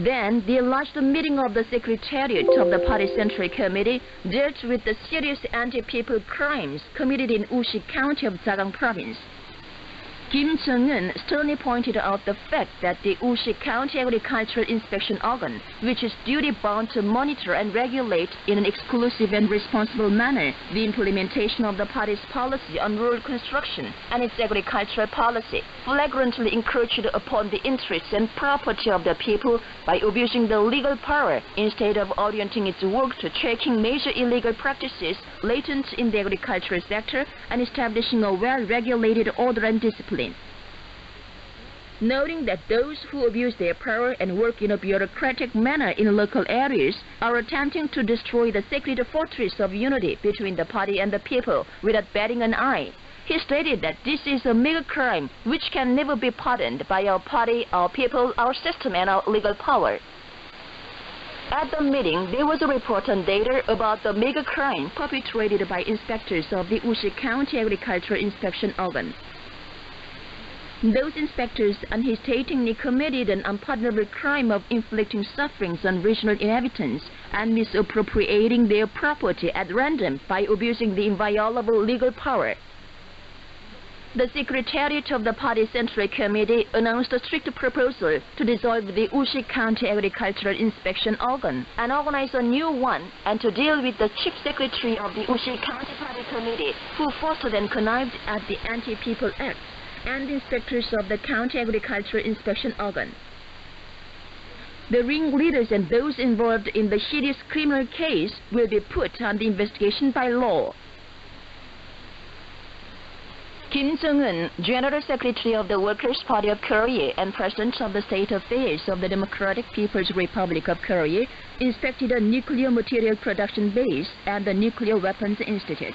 Then, the enlarged meeting of the Secretariat of the Party Central Committee dealt with the serious anti-people crimes committed in Ushi County of Jagang Province. Kim Jong-un sternly pointed out the fact that the Ushi County Agricultural Inspection Organ, which is duty-bound to monitor and regulate in an exclusive and responsible manner the implementation of the party's policy on rural construction and its agricultural policy, flagrantly encroached upon the interests and property of the people by abusing the legal power instead of orienting its work to checking major illegal practices latent in the agricultural sector and establishing a well-regulated order and discipline. Noting that those who abuse their power and work in a bureaucratic manner in local areas are attempting to destroy the sacred fortress of unity between the party and the people without batting an eye, he stated that this is a mega crime which can never be pardoned by our party, our people, our system, and our legal power. At the meeting, there was a report on data about the mega crime perpetrated by inspectors of the Ushi County Agricultural Inspection Organ. Those inspectors unhesitatingly committed an unpardonable crime of inflicting sufferings on regional inhabitants and misappropriating their property at random by abusing the inviolable legal power. The Secretariat of the Party Central Committee announced a strict proposal to dissolve the Ushi County Agricultural Inspection Organ and organize a new one, and to deal with the Chief Secretary of the Ushi County Party Committee who fostered and connived at the Anti-People Act, and inspectors of the County Agricultural Inspection Organ. The ringleaders and those involved in the hideous criminal case will be put under investigation by law. Kim Jong-un, General Secretary of the Workers' Party of Korea and President of the State Affairs of the Democratic People's Republic of Korea, inspected a nuclear material production base and the Nuclear Weapons Institute.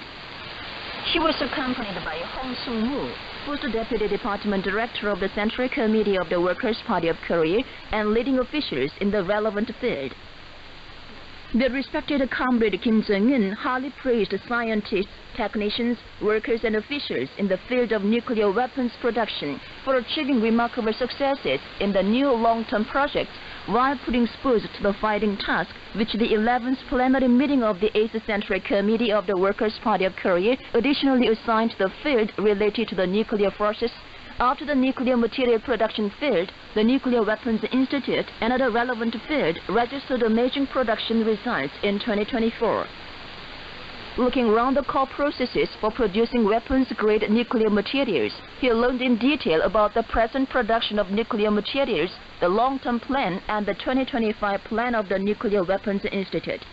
He was accompanied by Hong Sung-woo, First Deputy Department Director of the Central Committee of the Workers' Party of Korea, and leading officials in the relevant field. The respected comrade Kim Jong-un highly praised scientists, technicians, workers and officials in the field of nuclear weapons production for achieving remarkable successes in the new long-term project, while putting spurs to the fighting task which the 11th plenary meeting of the 8th Central Committee of the Workers' Party of Korea additionally assigned to the field related to the nuclear forces. After the nuclear material production field, the Nuclear Weapons Institute, another relevant field, registered amazing production results in 2024. Looking around the core processes for producing weapons-grade nuclear materials, he learned in detail about the present production of nuclear materials, the long-term plan, and the 2025 plan of the Nuclear Weapons Institute.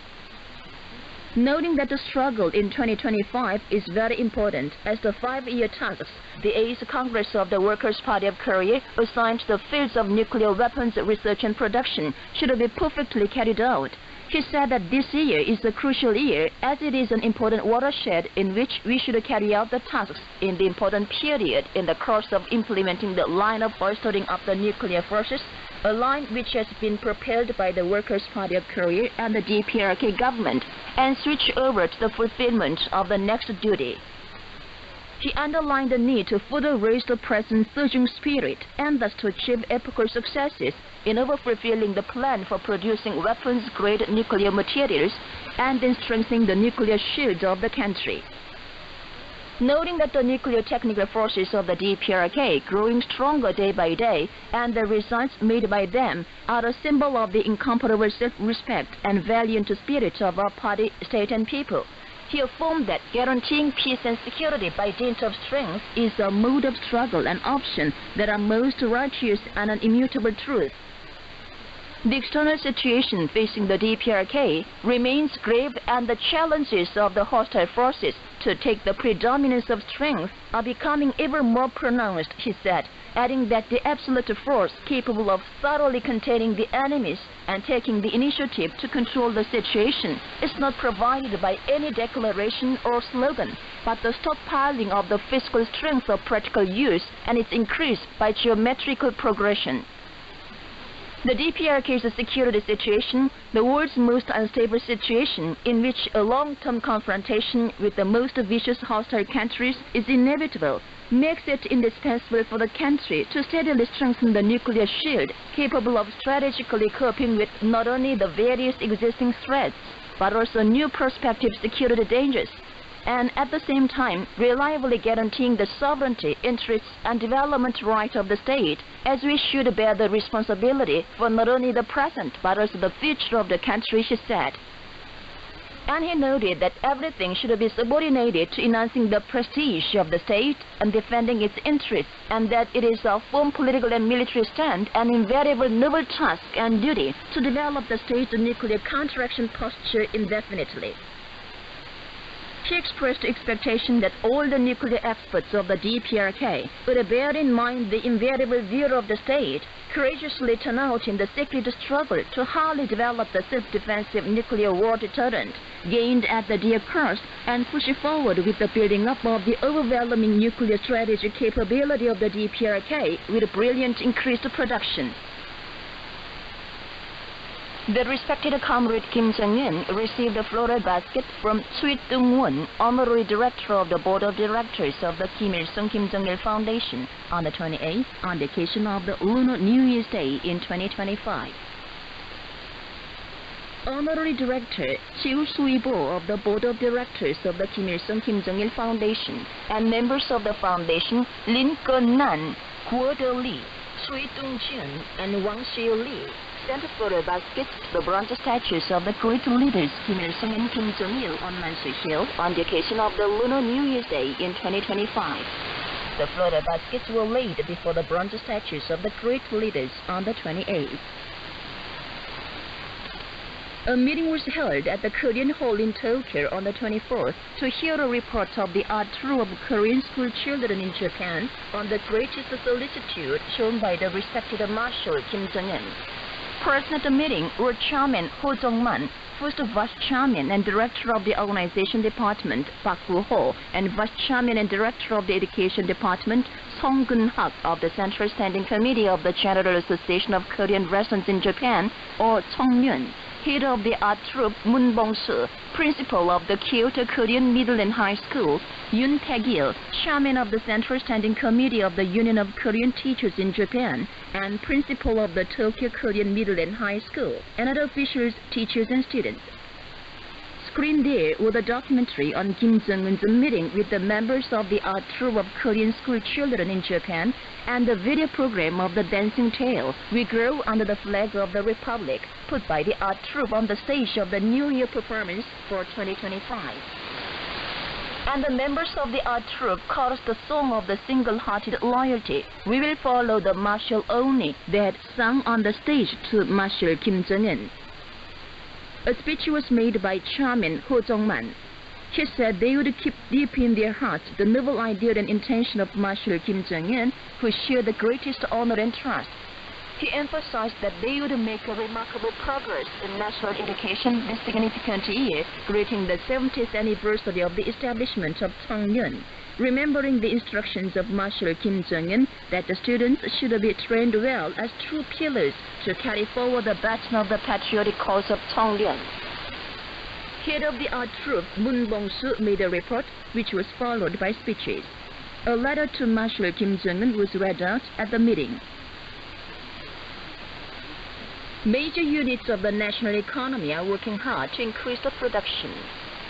Noting that the struggle in 2025 is very important, as the 5-year tasks the 8th Congress of the Workers' Party of Korea assigned to the fields of nuclear weapons research and production should be perfectly carried out. He said that this year is a crucial year, as it is an important watershed in which we should carry out the tasks in the important period in the course of implementing the line of bolstering up the nuclear forces, a line which has been propelled by the Workers' Party of Korea and the DPRK government, and switch over to the fulfillment of the next duty. He underlined the need to further raise the present surging spirit and thus to achieve epochal successes in fulfilling the plan for producing weapons-grade nuclear materials and in strengthening the nuclear shield of the country. Noting that the nuclear technical forces of the DPRK growing stronger day by day and the results made by them are a symbol of the incomparable self-respect and valiant spirit of our party, state and people, he affirmed that guaranteeing peace and security by dint of strength is a mode of struggle and option that are most righteous and an immutable truth. The external situation facing the DPRK remains grave, and the challenges of the hostile forces to take the predominance of strength are becoming ever more pronounced, he said, adding that the absolute force capable of thoroughly containing the enemies and taking the initiative to control the situation is not provided by any declaration or slogan, but the stockpiling of the physical strength of practical use and its increase by geometrical progression. The DPRK's security situation, the world's most unstable situation in which a long-term confrontation with the most vicious hostile countries is inevitable, makes it indispensable for the country to steadily strengthen the nuclear shield capable of strategically coping with not only the various existing threats, but also new prospective security dangers, and at the same time reliably guaranteeing the sovereignty, interests, and development right of the state, as we should bear the responsibility for not only the present but also the future of the country, she said. And he noted that everything should be subordinated to enhancing the prestige of the state and defending its interests, and that it is our firm political and military stand an invariable noble task and duty to develop the state's nuclear counteraction posture indefinitely. She expressed expectation that all the nuclear experts of the DPRK would bear in mind the invariable view of the state, courageously turn out in the secret struggle to wholly develop the self-defensive nuclear war deterrent gained at the dear cost, and push forward with the building up of the overwhelming nuclear strategic capability of the DPRK with brilliant increased production. The respected comrade Kim Jong-un received a floral basket from Choi Dong-won, Honorary Director of the Board of Directors of the Kim Il-sung Kim Jong-il Foundation, on the 28th, on the occasion of the Lunar New Year's Day in 2025. Honorary Director Chiu Sui-bo of the Board of Directors of the Kim Il-sung Kim Jong-il Foundation and members of the foundation Lin Ke-nan, Guo De-li, Choi Dong-jun, and Wang Shio-li sent floral baskets to the bronze statues of the great leaders Kim Il-sung and Kim Jong-il on Mansui Hill on the occasion of the Lunar New Year's Day in 2025. The floral baskets were laid before the bronze statues of the great leaders on the 28th. A meeting was held at the Korean Hall in Tokyo on the 24th to hear a report of the art troupe of Korean school children in Japan on the greatest solicitude shown by the respected Marshal Kim Jong-un. Present at the meeting were Chairman Ho Jong-man, First Vice Chairman and Director of the Organization Department Park Woo-ho, and Vice Chairman and Director of the Education Department Song Gun-hak of the Central Standing Committee of the General Association of Korean Residents in Japan, or Chong Myun, Head of the art troupe Moon Bong-soo, Principal of the Kyoto Korean Middle and High School, Yoon Tae-gil, Chairman of the Central Standing Committee of the Union of Korean Teachers in Japan, and Principal of the Tokyo Korean Middle and High School, and other officials, teachers, and students. Screened there was a documentary on Kim Jong-un's meeting with the members of the art troupe of Korean school children in Japan, and the video program of the Dancing Tale, We Grow Under the Flag of the Republic, put by the art troupe on the stage of the New Year performance for 2025. And the members of the art troupe chorused the song of the single-hearted loyalty, We Will Follow the Marshal Only, they had sung on the stage to Marshal Kim Jong-un. A speech was made by Chairman Ho Jong-man. He said they would keep deep in their hearts the noble idea and intention of Marshal Kim Jong-un, who shared the greatest honor and trust. He emphasized that they would make a remarkable progress in national education this significant year, greeting the 70th anniversary of the establishment of Chongnyeon, remembering the instructions of Marshal Kim Jong-un that the students should be trained well as true pillars to carry forward the baton of the patriotic cause of Chongnyeon. Head of the art troupe, Moon Bong-soo, made a report, which was followed by speeches. A letter to Marshal Kim Jong-un was read out at the meeting. Major units of the national economy are working hard to increase the production.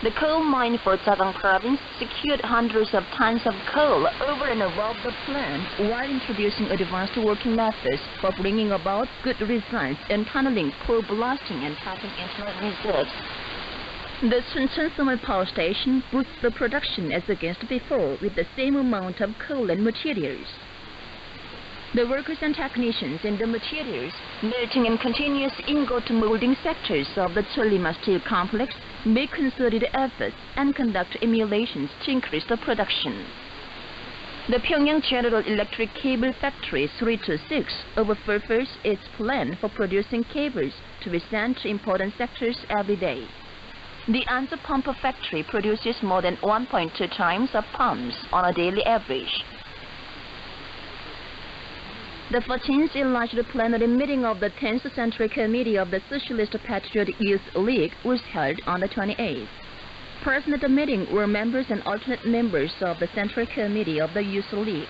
The coal mine for Jagong province secured hundreds of tons of coal over and above the plan, while introducing advanced working methods for bringing about good results in tunneling, coal blasting, and tapping internal reserves. The Suncheon Thermal Power Station boosts the production as against before with the same amount of coal and materials. The workers and technicians in the materials, melting and continuous ingot molding sectors of the Cholima Steel Complex make concerted efforts and conduct emulations to increase the production. The Pyongyang General Electric Cable Factory 326 overfulfills its plan for producing cables to be sent to important sectors every day. The Anzu Pump Factory produces more than 1.2 times of pumps on a daily average. The 14th enlarged plenary meeting of the 10th Central Committee of the Socialist Patriotic Youth League was held on the 28th. Present at the meeting were members and alternate members of the Central Committee of the Youth League.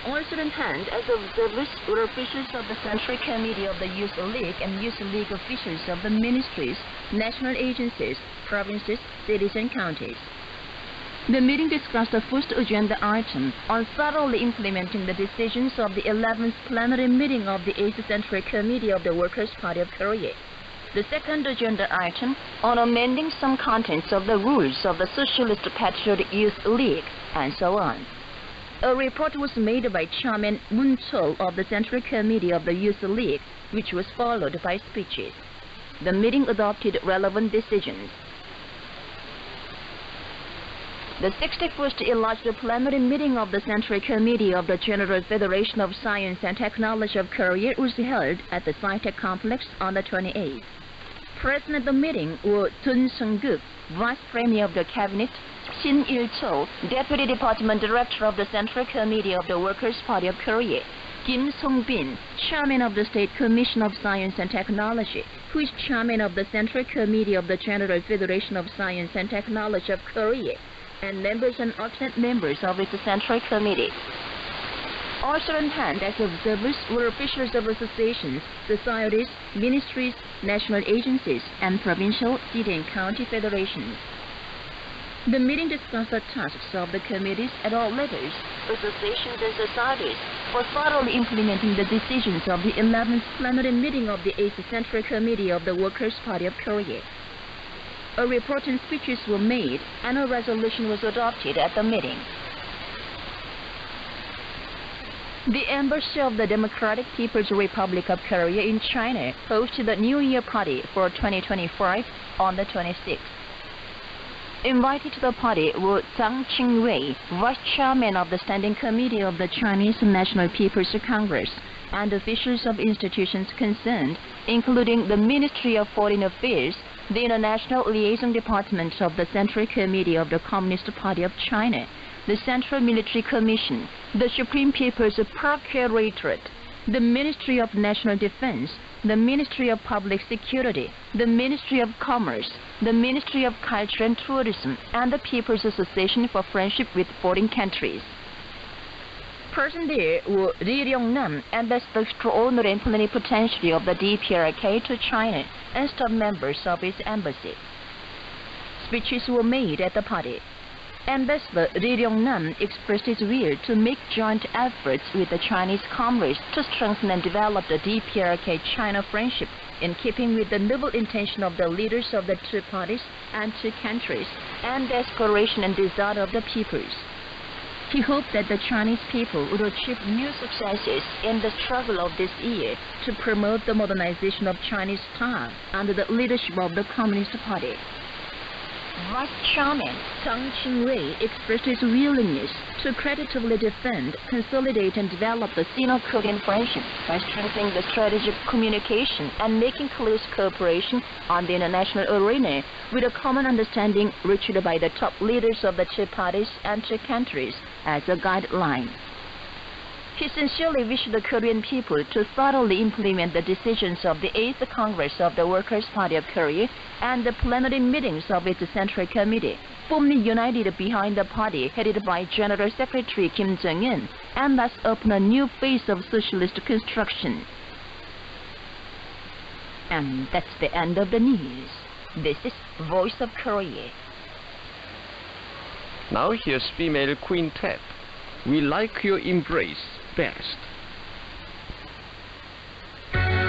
Also in hand as observers were officials of the Central Committee of the Youth League and Youth League officials of the ministries, national agencies, provinces, cities and counties. The meeting discussed the first agenda item on thoroughly implementing the decisions of the 11th plenary meeting of the 8th Central Committee of the Workers' Party of Korea. The second agenda item on amending some contents of the rules of the Socialist Patriotic Youth League, and so on. A report was made by Chairman Moon Chol of the Central Committee of the Youth League, which was followed by speeches. The meeting adopted relevant decisions. The 61st enlarged plenary meeting of the Central Committee of the General Federation of Science and Technology of Korea was held at the Sci-Tech Complex on the 28th. Present at the meeting were Tun Sung-gup, Vice Premier of the Cabinet, Shin Il-chol, Deputy Department Director of the Central Committee of the Workers' Party of Korea, Kim Song-bin, Chairman of the State Commission of Science and Technology, who is Chairman of the Central Committee of the General Federation of Science and Technology of Korea, and members and alternate members of its Central Committee. Also in hand as observers were officials of associations, societies, ministries, national agencies, and provincial, city and county federations. The meeting discussed the tasks of the committees at all levels, associations and societies, for thoroughly implementing the decisions of the 11th plenary meeting of the 8th Central Committee of the Workers' Party of Korea. A report and speeches were made, and a resolution was adopted at the meeting. The Embassy of the Democratic People's Republic of Korea in China hosted the New Year party for 2025 on the 26th. Invited to the party were Zhang Qingwei, Vice Chairman of the Standing Committee of the Chinese National People's Congress, and officials of institutions concerned, including the Ministry of Foreign Affairs, the International Liaison Department of the Central Committee of the Communist Party of China, the Central Military Commission, the Supreme People's Procuratorate, the Ministry of National Defense, the Ministry of Public Security, the Ministry of Commerce, the Ministry of Culture and Tourism, and the People's Association for Friendship with Foreign Countries. Present there were Ri Ryong-nam, Ambassador Extraordinary and Plenipotentiary of the DPRK to China, and staff members of its embassy. Speeches were made at the party. Ambassador Ri Ryong-nam expressed his will to make joint efforts with the Chinese comrades to strengthen and develop the DPRK-China friendship in keeping with the noble intention of the leaders of the two parties and two countries, and the aspiration and desire of the peoples. He hoped that the Chinese people would achieve new successes in the struggle of this year to promote the modernization of Chinese style under the leadership of the Communist Party. Vice Chairman Zhang Qingwei expressed his willingness to creditably defend, consolidate, and develop the Sino-Korean friendship by strengthening the strategic communication and making close cooperation on the international arena with a common understanding reached by the top leaders of the two parties and two countries as a guideline. He sincerely wished the Korean people to thoroughly implement the decisions of the 8th Congress of the Workers' Party of Korea and the plenary meetings of its Central Committee, firmly united behind the party headed by General Secretary Kim Jong-un, and thus open a new phase of socialist construction. And that's the end of the news. This is Voice of Korea. Now here's female quintet. We like your embrace best. Yeah.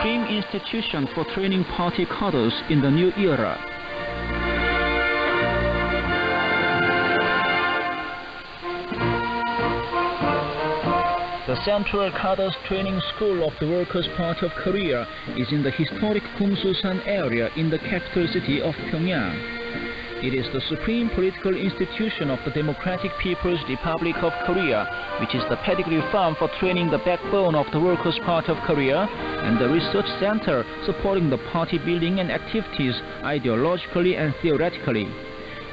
supreme institution for training party cadres in the new era. The Central Cadres Training School of the Workers' Party of Korea is in the historic Kumsusan area in the capital city of Pyongyang. It is the supreme political institution of the Democratic People's Republic of Korea, which is the pedigree farm for training the backbone of the Workers' Party of Korea and the research center supporting the party building and activities ideologically and theoretically.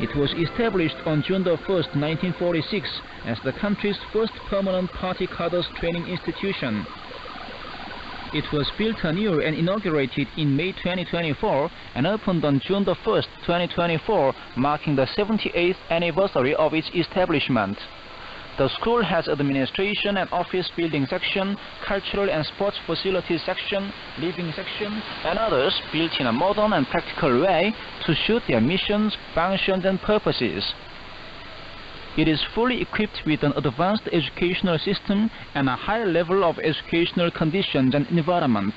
It was established on June 1, 1946 as the country's first permanent party cadres training institution. It was built anew and inaugurated in May 2024 and opened on June 1, 2024, marking the 78th anniversary of its establishment. The school has administration and office building section, cultural and sports facilities section, living section, and others built in a modern and practical way to suit their missions, functions, and purposes. It is fully equipped with an advanced educational system and a high level of educational conditions and environment.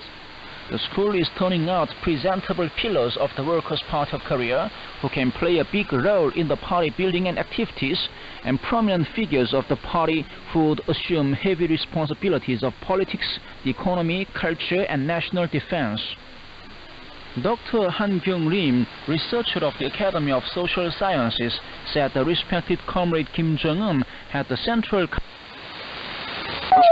The school is turning out presentable pillars of the Workers' Party of Korea who can play a big role in the party building and activities, and prominent figures of the party who would assume heavy responsibilities of politics, the economy, culture, and national defense. Dr. Han Kyung-rim, researcher of the Academy of Social Sciences, said the respected comrade Kim Jong-un had the Central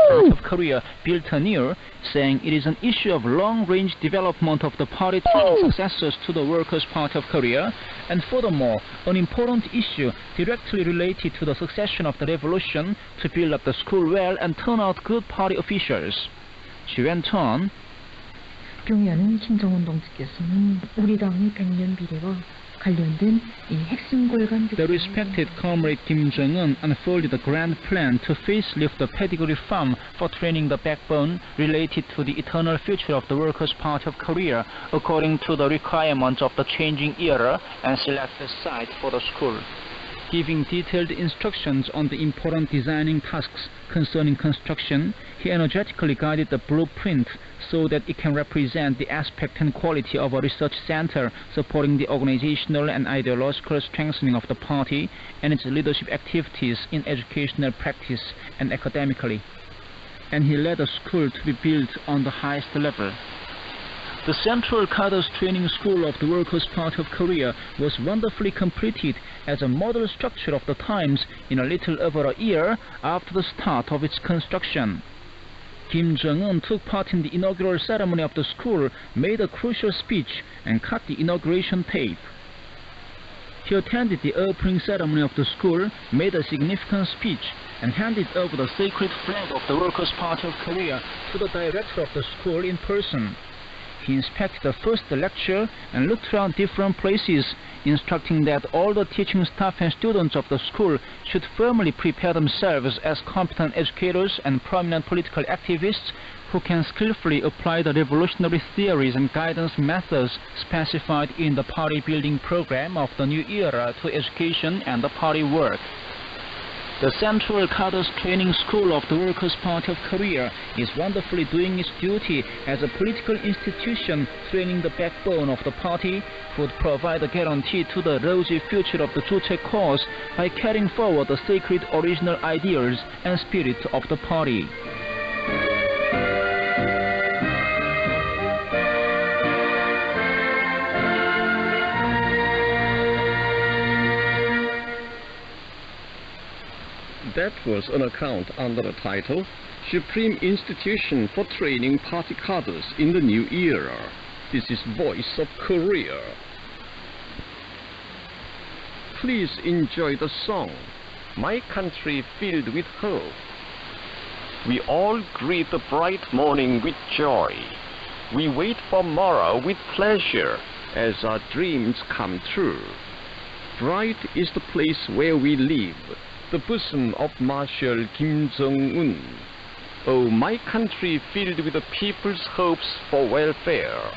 of Korea built anew, saying it is an issue of long-range development of the party successors to the Workers' Party of Korea, and furthermore, an important issue directly related to the succession of the revolution to build up the school well and turn out good party officials. She went on, 평양은 김정은 동지께서는 우리 당의 100년 비례와 관련된 이 핵심 골간 The respected comrade Kim Jong-un unfolded a grand plan to facelift the pedigree farm for training the backbone related to the eternal future of the Workers' Party of Korea according to the requirements of the changing era, and select the site for the school. Giving detailed instructions on the important designing tasks concerning construction, he energetically guided the blueprint so that it can represent the aspect and quality of a research center supporting the organizational and ideological strengthening of the party and its leadership activities in educational practice and academically. And he led the school to be built on the highest level. The Central Cadres Training School of the Workers' Party of Korea was wonderfully completed as a model structure of the times in a little over a year after the start of its construction. Kim Jong-un took part in the inaugural ceremony of the school, made a crucial speech, and cut the inauguration tape. He attended the opening ceremony of the school, made a significant speech, and handed over the sacred flag of the Workers' Party of Korea to the director of the school in person. He inspected the first lecture and looked around different places, instructing that all the teaching staff and students of the school should firmly prepare themselves as competent educators and prominent political activists who can skillfully apply the revolutionary theories and guidance methods specified in the party building program of the new era to education and the party work. The Central Cadres Training School of the Workers' Party of Korea is wonderfully doing its duty as a political institution training the backbone of the party, who would provide a guarantee to the rosy future of the Juche cause by carrying forward the sacred original ideals and spirit of the party. That was an account under the title Supreme Institution for Training Party Cadres in the New Era. This is Voice of Korea. Please enjoy the song, My Country Filled with Hope. We all greet the bright morning with joy. We wait for morrow with pleasure as our dreams come true. Bright is the place where we live, the bosom of Marshal Kim Jong-un. Oh, my country filled with the people's hopes for welfare.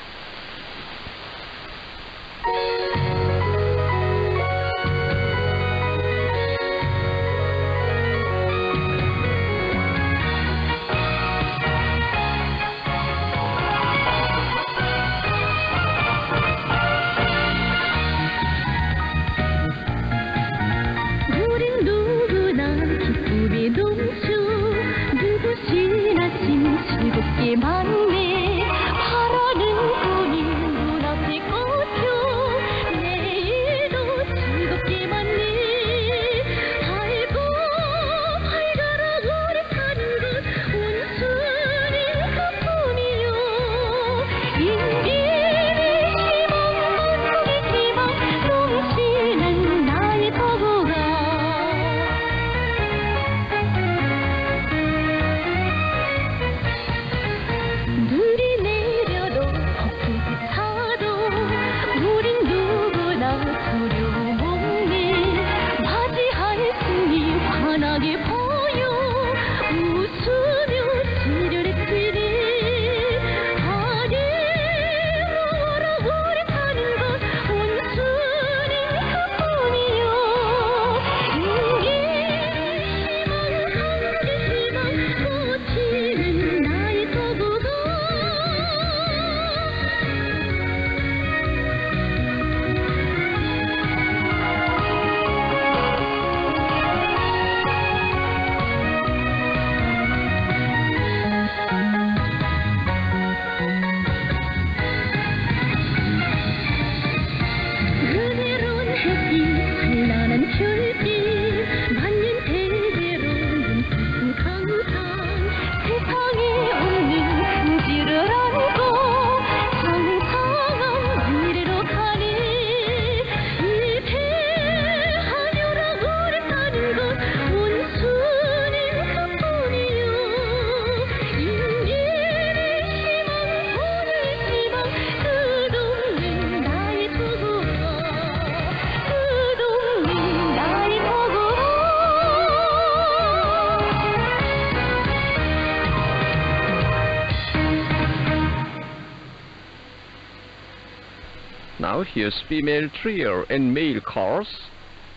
Now here's female trio and male chorus,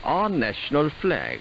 our national flag.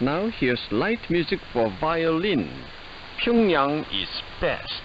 Now here's light music for violin. Pyongyang is best.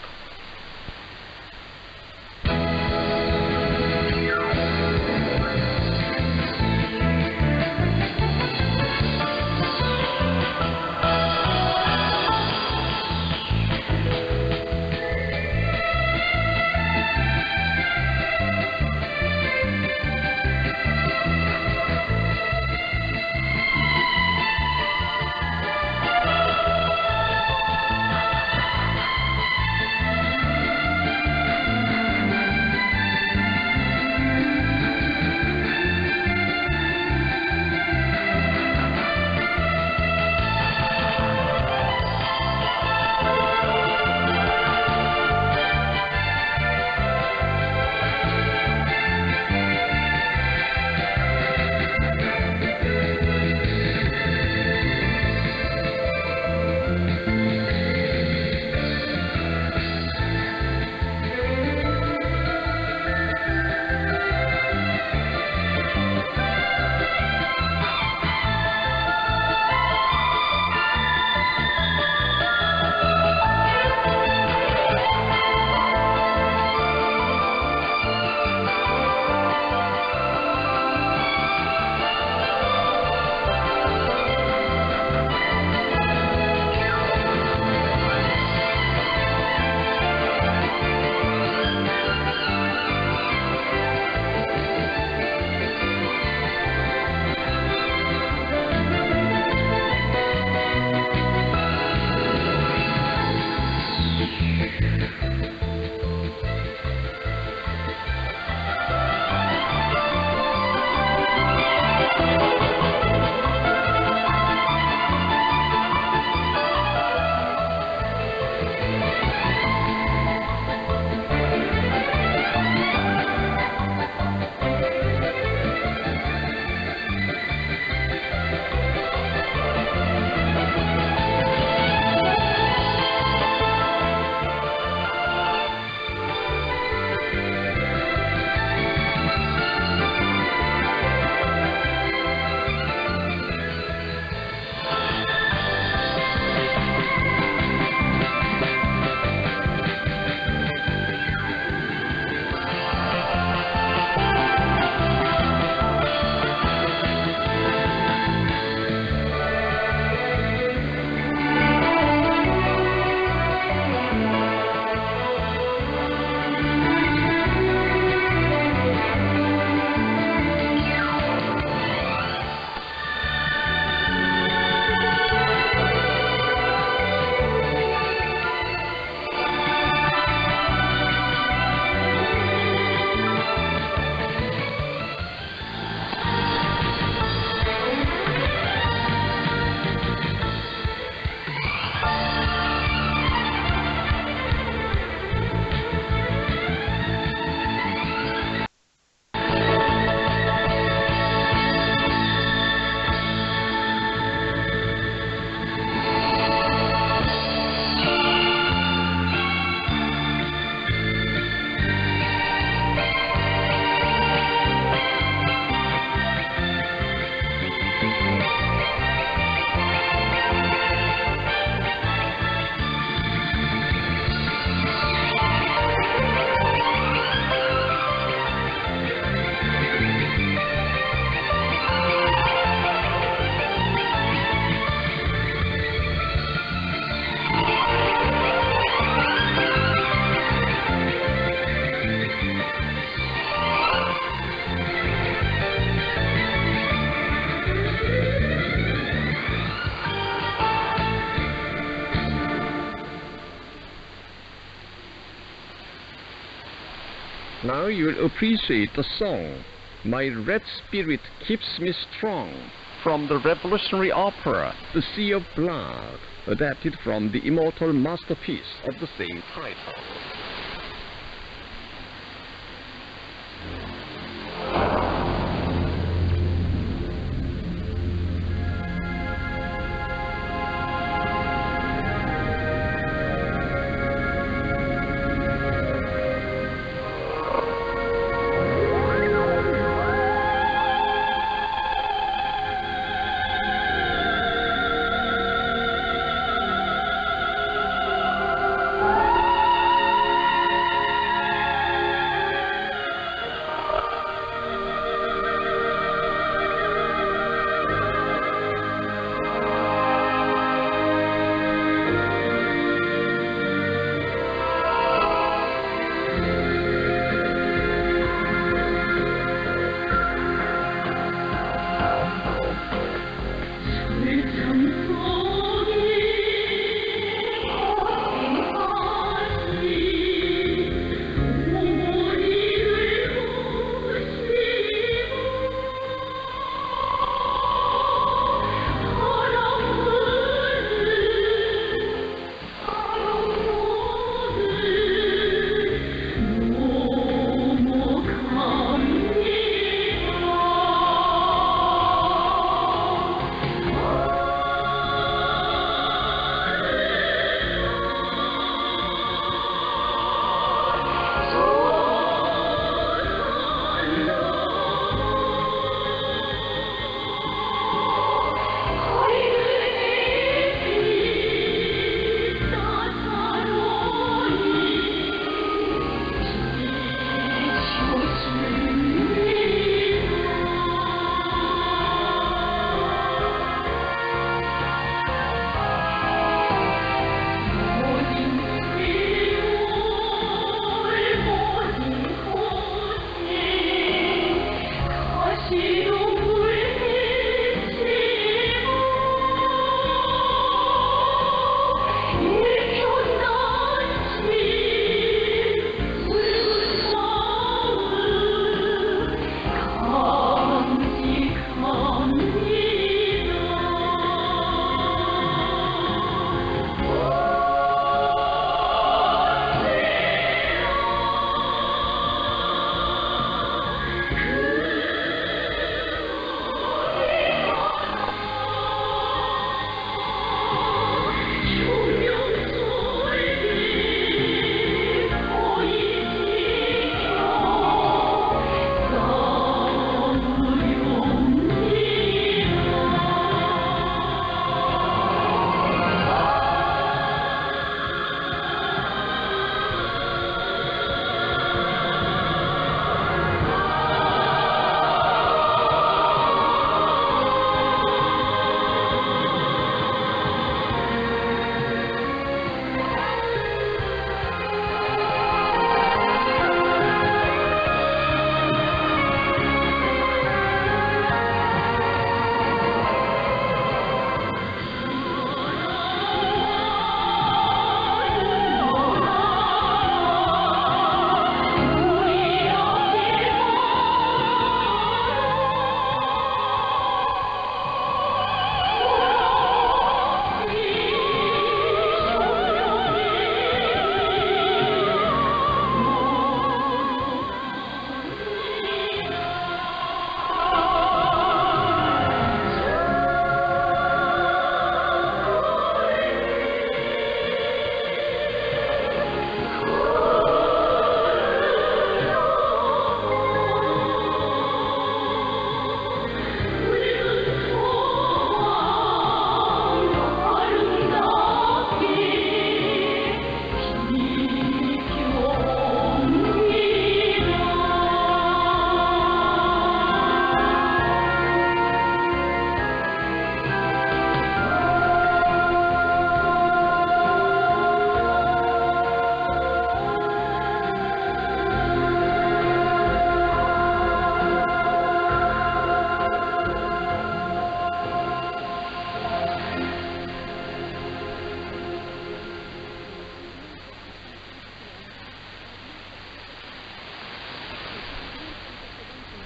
Now you will appreciate the song, My Red Spirit Keeps Me Strong, from the revolutionary opera, The Sea of Blood, adapted from the immortal masterpiece of the same title.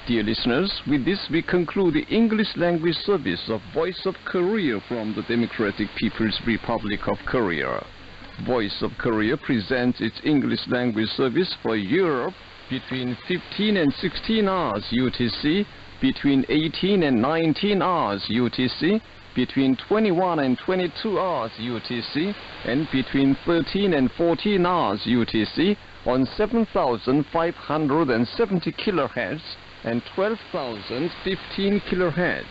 Dear listeners, with this we conclude the English language service of Voice of Korea from the Democratic People's Republic of Korea. Voice of Korea presents its English language service for Europe between 15 and 16 hours UTC, between 18 and 19 hours UTC, between 21 and 22 hours UTC, and between 13 and 14 hours UTC on 7,570 kHz and 12,015 kHz.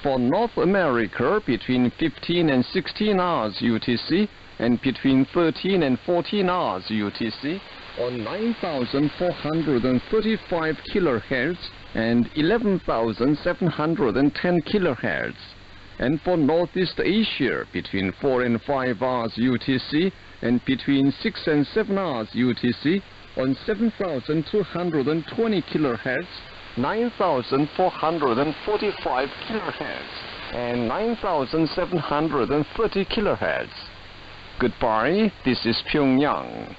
For North America, between 15 and 16 hours UTC and between 13 and 14 hours UTC on 9,435 kHz and 11,710 kHz. And for Northeast Asia, between 4 and 5 hours UTC and between 6 and 7 hours UTC on 7,220 kHz, 9,445 kHz, and 9,730 kHz. Goodbye, this is Pyongyang.